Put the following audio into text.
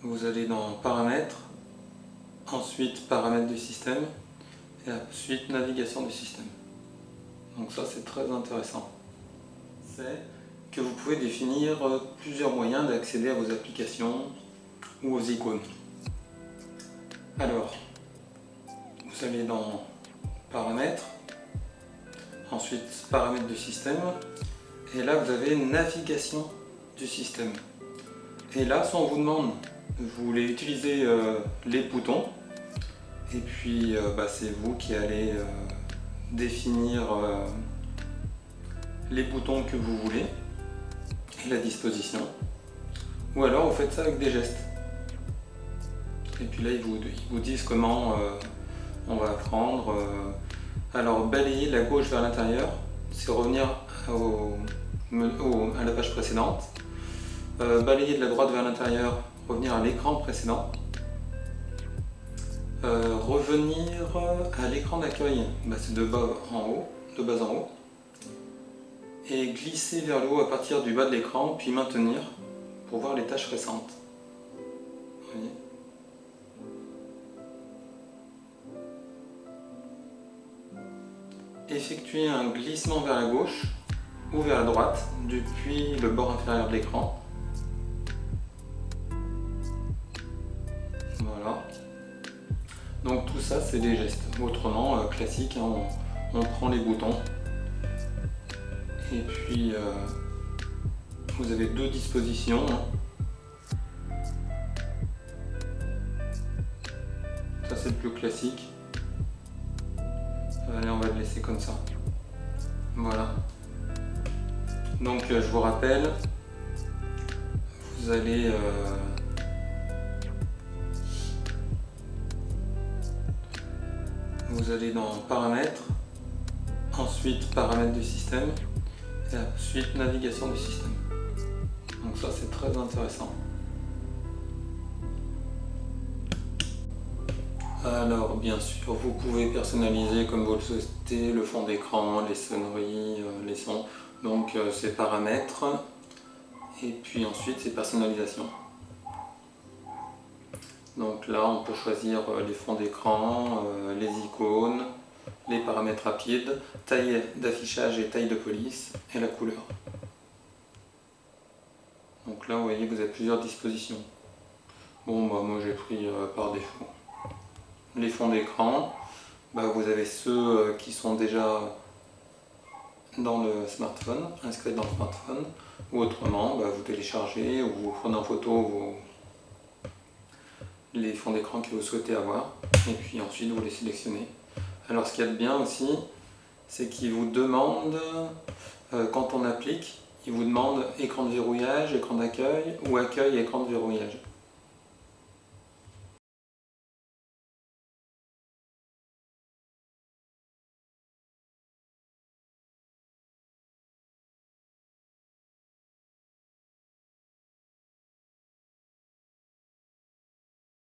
vous allez dans Paramètres, ensuite Paramètres du système, et ensuite Navigation du système. Donc ça c'est très intéressant. C'est que vous pouvez définir plusieurs moyens d'accéder à vos applications ou aux icônes. Alors, vous allez dans Paramètres, ensuite Paramètres du système, et là vous avez Navigation du système. Et là, soit on vous demande, vous voulez utiliser les boutons, et puis c'est vous qui allez définir les boutons que vous voulez et la disposition, ou alors vous faites ça avec des gestes. Et puis là ils vous disent comment on va apprendre. Alors balayer de la gauche vers l'intérieur, c'est revenir à la page précédente. Balayer de la droite vers l'intérieur, revenir à l'écran précédent. Revenir à l'écran d'accueil, c'est de bas en haut. Et glisser vers le haut à partir du bas de l'écran, puis maintenir pour voir les tâches récentes. Vous voyez ? Effectuer un glissement vers la gauche ou vers la droite depuis le bord inférieur de l'écran. Voilà. Donc tout ça c'est des gestes. Autrement, classique, hein, on prend les boutons. Et puis vous avez deux dispositions. Ça c'est le plus classique. Allez, on va le laisser comme ça. Voilà. Donc je vous rappelle, vous allez dans Paramètres, ensuite Paramètres du système, et ensuite Navigation du système. Donc ça c'est très intéressant. Alors bien sûr, vous pouvez personnaliser comme vous le souhaitez le fond d'écran, les sonneries, les sons. Donc c'est Paramètres, et puis ensuite c'est Personnalisation. Donc là on peut choisir les fonds d'écran, les icônes, les paramètres rapides, taille d'affichage et taille de police, et la couleur. Donc là vous voyez vous avez plusieurs dispositions. Bon moi j'ai pris par défaut. Les fonds d'écran, vous avez ceux qui sont déjà dans le smartphone, inscrits dans le smartphone, ou autrement vous téléchargez ou vous prenez en photo les fonds d'écran que vous souhaitez avoir, et puis ensuite vous les sélectionnez. Alors ce qu'il y a de bien aussi, c'est qu'il vous demande, quand on applique, il vous demande écran de verrouillage, écran d'accueil, ou accueil, écran de verrouillage.